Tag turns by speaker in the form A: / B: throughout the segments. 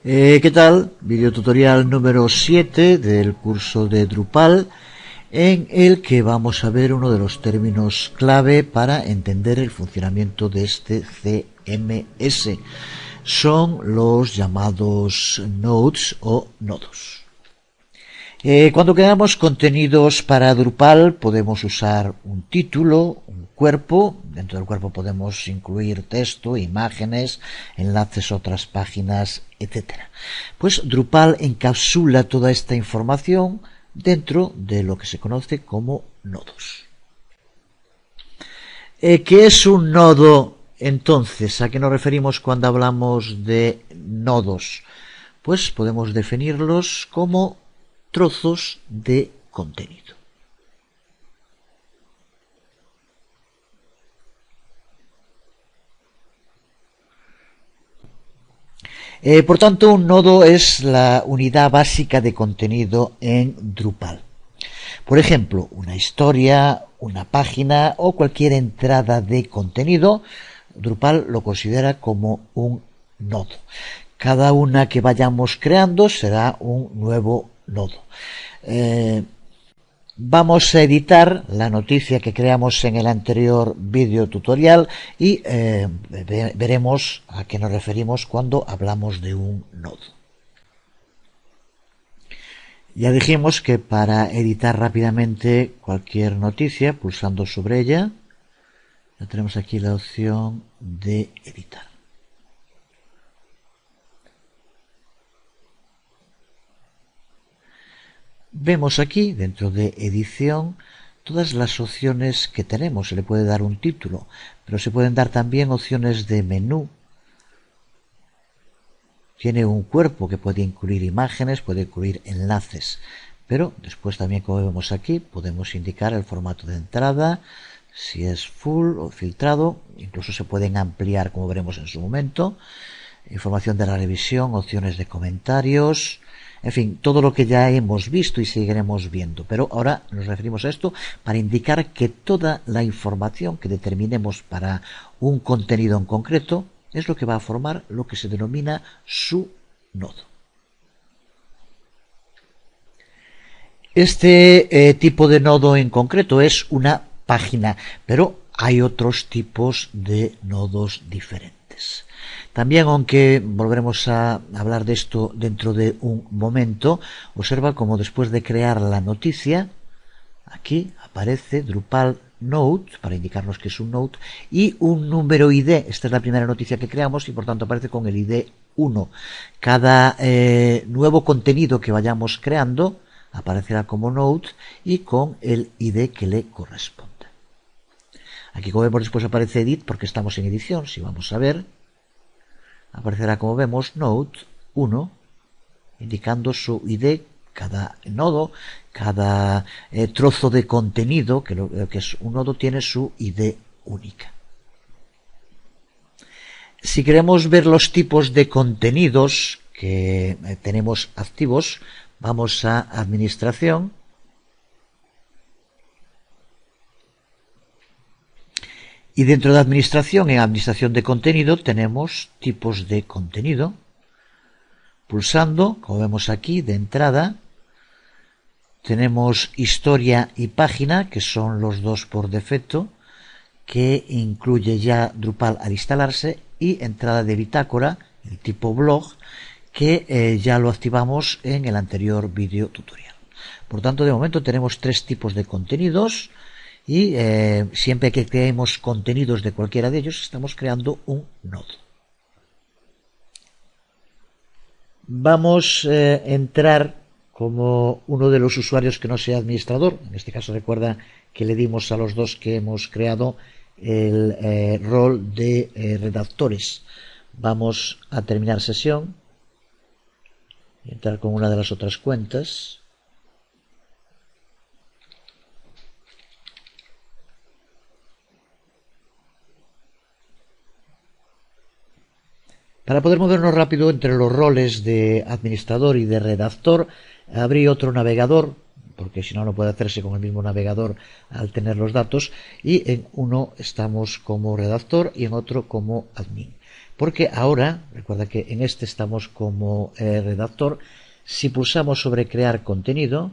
A: ¿Qué tal? Videotutorial número 7 del curso de Drupal, en el que vamos a ver uno de los términos clave para entender el funcionamiento de este CMS. Son los llamados nodes o nodos. Cuando creamos contenidos para Drupal podemos usar un título, un cuerpo. Dentro del cuerpo podemos incluir texto, imágenes, enlaces a otras páginas, etc. Pues Drupal encapsula toda esta información dentro de lo que se conoce como nodos. ¿Qué es un nodo entonces? ¿A qué nos referimos cuando hablamos de nodos? Pues podemos definirlos como trozos de contenido. Por tanto, un nodo es la unidad básica de contenido en Drupal. Por ejemplo, una historia, una página o cualquier entrada de contenido, Drupal lo considera como un nodo. Cada una que vayamos creando será un nuevo nodo. Vamos a editar la noticia que creamos en el anterior vídeo tutorial y veremos a qué nos referimos cuando hablamos de un nodo. Ya dijimos que para editar rápidamente cualquier noticia, pulsando sobre ella, ya tenemos aquí la opción de editar. Vemos aquí, dentro de edición, todas las opciones que tenemos. Se le puede dar un título, pero se pueden dar también opciones de menú. Tiene un cuerpo que puede incluir imágenes, puede incluir enlaces, pero después también, como vemos aquí, podemos indicar el formato de entrada, si es full o filtrado, incluso se pueden ampliar, como veremos en su momento, información de la revisión, opciones de comentarios, en fin, todo lo que ya hemos visto y seguiremos viendo. Pero ahora nos referimos a esto para indicar que toda la información que determinemos para un contenido en concreto es lo que va a formar lo que se denomina su nodo. Este tipo de nodo en concreto es una página, pero hay otros tipos de nodos diferentes. También, aunque volveremos a hablar de esto dentro de un momento, observa como después de crear la noticia, aquí aparece Drupal Node, para indicarnos que es un node, y un número ID. Esta es la primera noticia que creamos y por tanto aparece con el ID 1. Cada nuevo contenido que vayamos creando aparecerá como node y con el ID que le corresponde. Aquí, como vemos, después aparece edit porque estamos en edición. Si vamos a ver, aparecerá, como vemos, node 1, indicando su ID. Cada nodo, cada trozo de contenido, que es un nodo, tiene su ID única. Si queremos ver los tipos de contenidos que tenemos activos, vamos a Administración. Y dentro de Administración, en Administración de contenido, tenemos tipos de contenido. Pulsando, como vemos aquí, de entrada, tenemos historia y página, que son los dos por defecto, que incluye ya Drupal al instalarse, y entrada de bitácora, el tipo blog, que ya lo activamos en el anterior vídeo tutorial. Por tanto, de momento tenemos tres tipos de contenidos y siempre que creemos contenidos de cualquiera de ellos estamos creando un nodo. Vamos a entrar como uno de los usuarios que no sea administrador. En este caso, recuerda que le dimos a los dos que hemos creado el rol de redactores. Vamos a terminar sesión y entrar con una de las otras cuentas. Para poder movernos rápido entre los roles de administrador y de redactor, abrí otro navegador, porque si no, no puede hacerse con el mismo navegador al tener los datos, y en uno estamos como redactor y en otro como admin. porque ahora, recuerda que en este estamos como redactor, si pulsamos sobre crear contenido,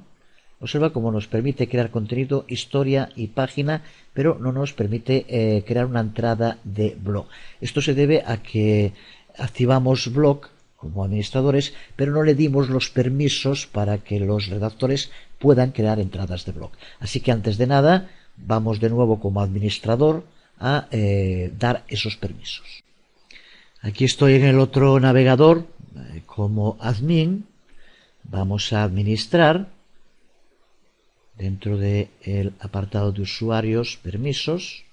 A: observa cómo nos permite crear contenido, historia y página, pero no nos permite crear una entrada de blog. Esto se debe a que activamos blog como administradores, pero no le dimos los permisos para que los redactores puedan crear entradas de blog. Así que antes de nada, vamos de nuevo como administrador a dar esos permisos. Aquí estoy en el otro navegador como admin. Vamos a administrar dentro del apartado de usuarios, permisos.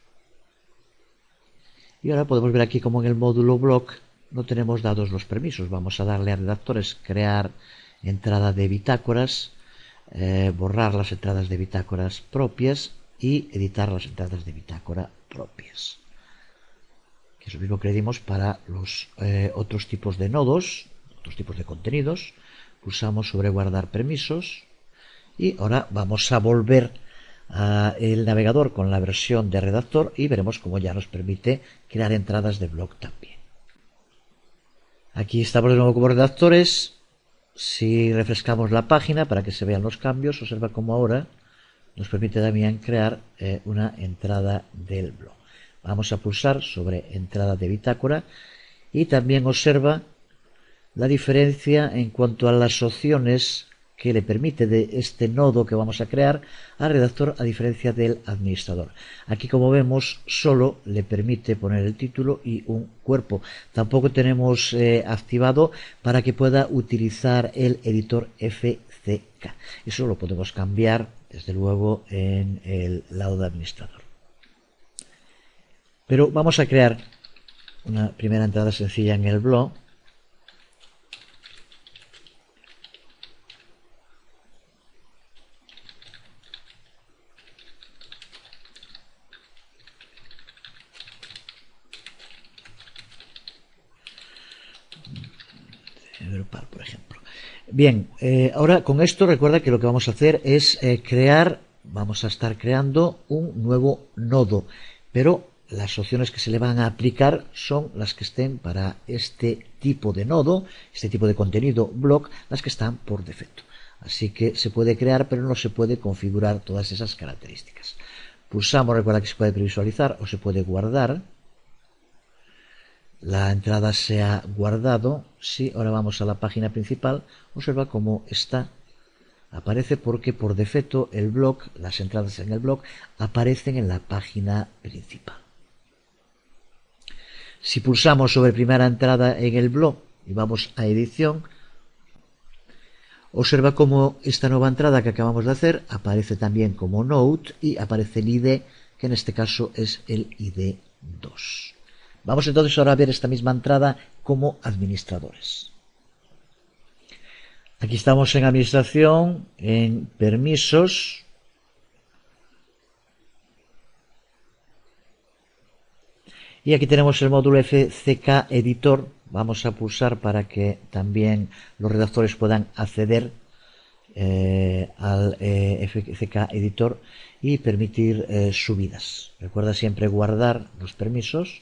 A: Y ahora podemos ver aquí como en el módulo blog no tenemos dados los permisos. Vamos a darle a redactores crear entrada de bitácoras, borrar las entradas de bitácoras propias y editar las entradas de bitácora propias. Que es lo mismo que le dimos para los otros tipos de nodos, otros tipos de contenidos. Pulsamos sobre guardar permisos y ahora vamos a volver al navegador con la versión de redactor y veremos cómo ya nos permite crear entradas de blog también. Aquí estamos de nuevo como redactores. Si refrescamos la página para que se vean los cambios, observa cómo ahora nos permite también crear una entrada del blog. Vamos a pulsar sobre entrada de bitácora y también observa la diferencia en cuanto a las opciones que le permite de este nodo que vamos a crear al redactor a diferencia del administrador. Aquí, como vemos, solo le permite poner el título y un cuerpo. Tampoco tenemos activado para que pueda utilizar el editor FCK. Eso lo podemos cambiar desde luego en el lado de administrador. Pero vamos a crear una primera entrada sencilla en el blog. Por ejemplo. Bien, ahora con esto recuerda que lo que vamos a hacer es vamos a estar creando un nuevo nodo, pero las opciones que se le van a aplicar son las que estén para este tipo de nodo, este tipo de contenido blog, las que están por defecto. Así que se puede crear, pero no se puede configurar todas esas características. Pulsamos, recuerda que se puede previsualizar o se puede guardar. La entrada se ha guardado. Si ahora vamos a la página principal, observa cómo está. Aparece porque por defecto el blog, las entradas en el blog aparecen en la página principal. Si pulsamos sobre primera entrada en el blog y vamos a edición, observa cómo esta nueva entrada que acabamos de hacer aparece también como note y aparece el ID, que en este caso es el ID 2. Vamos entonces ahora a ver esta misma entrada como administradores. Aquí estamos en administración, en permisos. Y aquí tenemos el módulo FCK Editor. Vamos a pulsar para que también los redactores puedan acceder al FCK Editor y permitir subidas. Recuerda siempre guardar los permisos.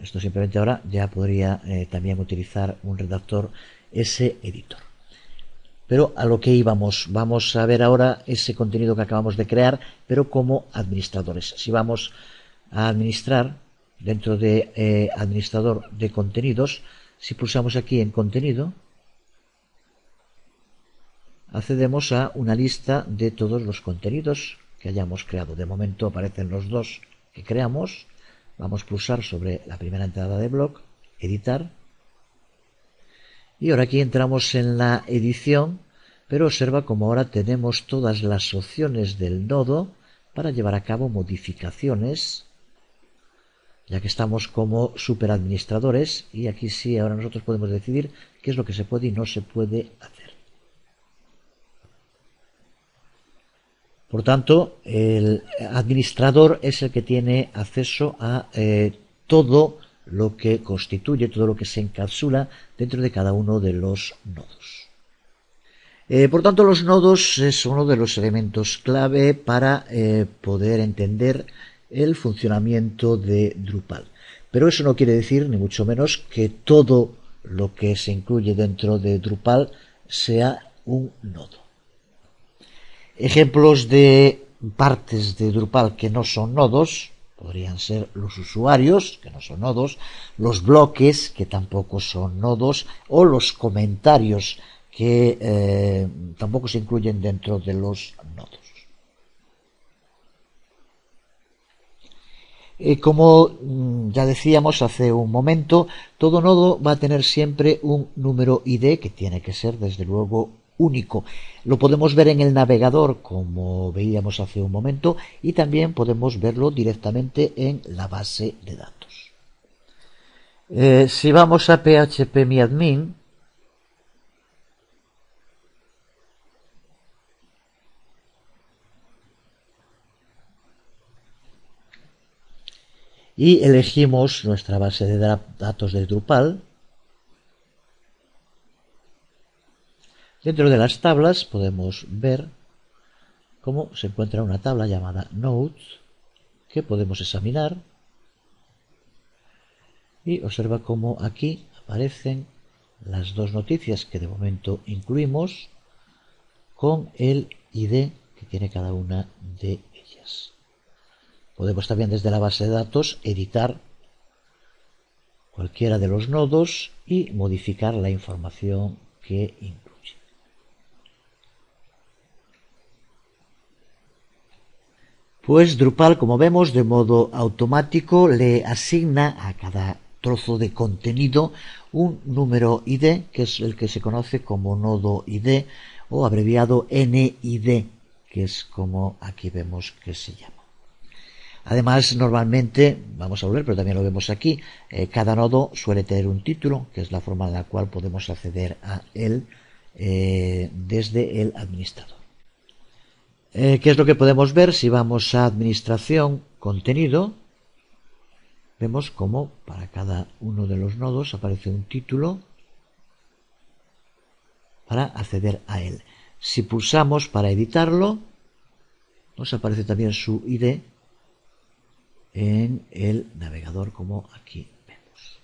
A: Esto simplemente ahora ya podría también utilizar un redactor ese editor. Pero a lo que íbamos, vamos a ver ahora ese contenido que acabamos de crear, pero como administradores. Si vamos a administrar dentro de administrador de contenidos, si pulsamos aquí en contenido, accedemos a una lista de todos los contenidos que hayamos creado. De momento aparecen los dos que creamos. Vamos a pulsar sobre la primera entrada de blog, editar. Y ahora aquí entramos en la edición, pero observa como ahora tenemos todas las opciones del nodo para llevar a cabo modificaciones, ya que estamos como superadministradores, y aquí sí ahora nosotros podemos decidir qué es lo que se puede y no se puede hacer. Por tanto, el administrador es el que tiene acceso a todo lo que constituye, todo lo que se encapsula dentro de cada uno de los nodos. Por tanto, los nodos es uno de los elementos clave para poder entender el funcionamiento de Drupal. Pero eso no quiere decir, ni mucho menos, que todo lo que se incluye dentro de Drupal sea un nodo. Ejemplos de partes de Drupal que no son nodos podrían ser los usuarios, que no son nodos, los bloques, que tampoco son nodos, o los comentarios, que tampoco se incluyen dentro de los nodos. Como ya decíamos hace un momento, todo nodo va a tener siempre un número ID que tiene que ser, desde luego, único. Lo podemos ver en el navegador, como veíamos hace un momento, y también podemos verlo directamente en la base de datos. Si vamos a phpMyAdmin, y elegimos nuestra base de datos de Drupal, dentro de las tablas podemos ver cómo se encuentra una tabla llamada Notes que podemos examinar, y observa cómo aquí aparecen las dos noticias que de momento incluimos con el ID que tiene cada una de ellas. Podemos también desde la base de datos editar cualquiera de los nodos y modificar la información que incluye. Pues Drupal, como vemos, de modo automático le asigna a cada trozo de contenido un número ID, que es el que se conoce como nodo ID o abreviado NID, que es como aquí vemos que se llama. Además, normalmente, vamos a volver, pero también lo vemos aquí, cada nodo suele tener un título, que es la forma en la cual podemos acceder a él desde el administrador. ¿Qué es lo que podemos ver? Si vamos a Administración, Contenido, vemos cómo para cada uno de los nodos aparece un título para acceder a él. Si pulsamos para editarlo, nos aparece también su ID en el navegador, como aquí vemos.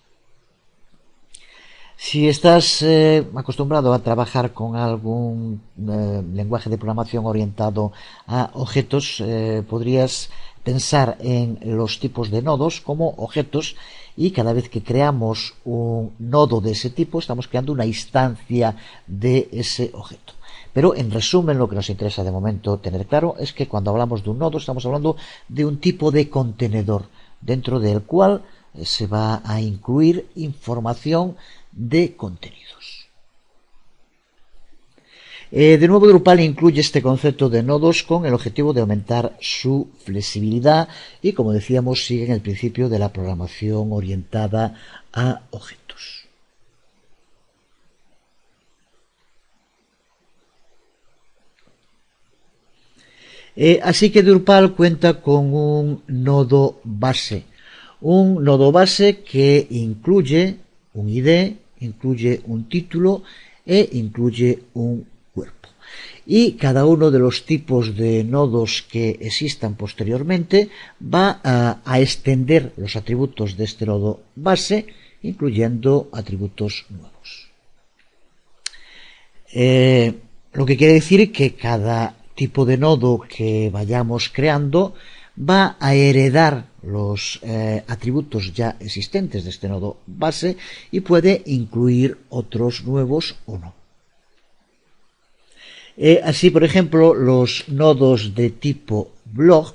A: Si estás acostumbrado a trabajar con algún lenguaje de programación orientado a objetos, podrías pensar en los tipos de nodos como objetos, y cada vez que creamos un nodo de ese tipo estamos creando una instancia de ese objeto. Pero en resumen, lo que nos interesa de momento tener claro es que cuando hablamos de un nodo estamos hablando de un tipo de contenedor dentro del cual se va a incluir información de contenidos. De nuevo, Drupal incluye este concepto de nodos con el objetivo de aumentar su flexibilidad y, como decíamos, siguen el principio de la programación orientada a objetos. Así que Drupal cuenta con un nodo base. Un nodo base que incluye un ID, incluye un título e incluye un cuerpo. Y cada uno de los tipos de nodos que existan posteriormente va a extender los atributos de este nodo base, incluyendo atributos nuevos. Lo que quiere decir que cada tipo de nodo que vayamos creando va a heredar los atributos ya existentes de este nodo base y puede incluir otros nuevos o no. Así, por ejemplo, los nodos de tipo blog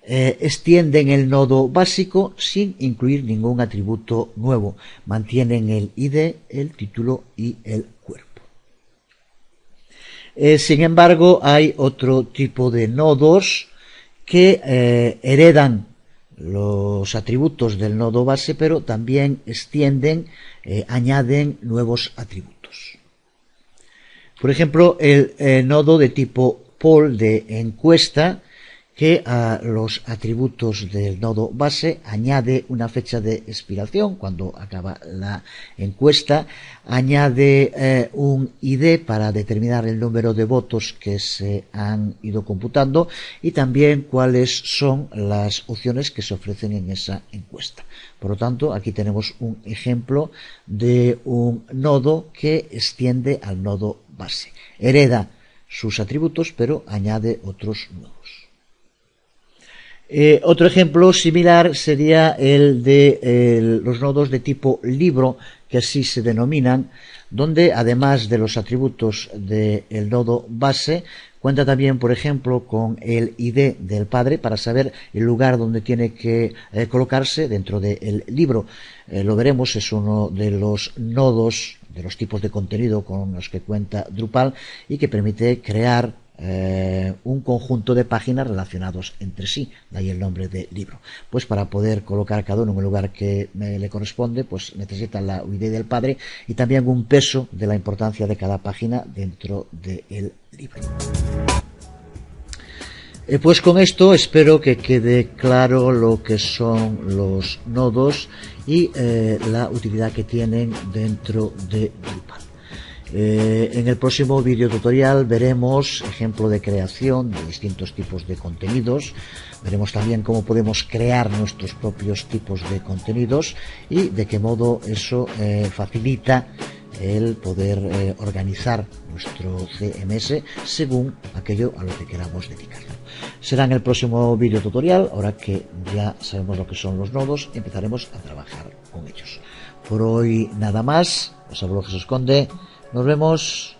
A: extienden el nodo básico sin incluir ningún atributo nuevo. Mantienen el ID, el título y el cuerpo. Sin embargo, hay otro tipo de nodos que heredan los atributos del nodo base, pero también extienden, añaden nuevos atributos. Por ejemplo, el nodo de tipo poll, de encuesta, que a los atributos del nodo base añade una fecha de expiración cuando acaba la encuesta, añade un ID para determinar el número de votos que se han ido computando y también cuáles son las opciones que se ofrecen en esa encuesta. Por lo tanto, aquí tenemos un ejemplo de un nodo que extiende al nodo base. Hereda sus atributos, pero añade otros nodos. Otro ejemplo similar sería el de los nodos de tipo libro, que así se denominan, donde además de los atributos del nodo base, cuenta también, por ejemplo, con el ID del padre para saber el lugar donde tiene que colocarse dentro del libro. Lo veremos, es uno de los nodos, de los tipos de contenido con los que cuenta Drupal y que permite crear un conjunto de páginas relacionados entre sí, de ahí el nombre de libro. Pues para poder colocar cada uno en el lugar que le corresponde, pues necesita la ID del padre y también un peso de la importancia de cada página dentro del libro. Pues con esto espero que quede claro lo que son los nodos y la utilidad que tienen dentro de Drupal. En el próximo vídeo tutorial veremos ejemplo de creación de distintos tipos de contenidos, veremos también cómo podemos crear nuestros propios tipos de contenidos y de qué modo eso facilita el poder organizar nuestro CMS según aquello a lo que queramos dedicarlo. Será en el próximo vídeo tutorial, ahora que ya sabemos lo que son los nodos, empezaremos a trabajar con ellos. Por hoy nada más, os hablo Jesús Conde. Nos vemos.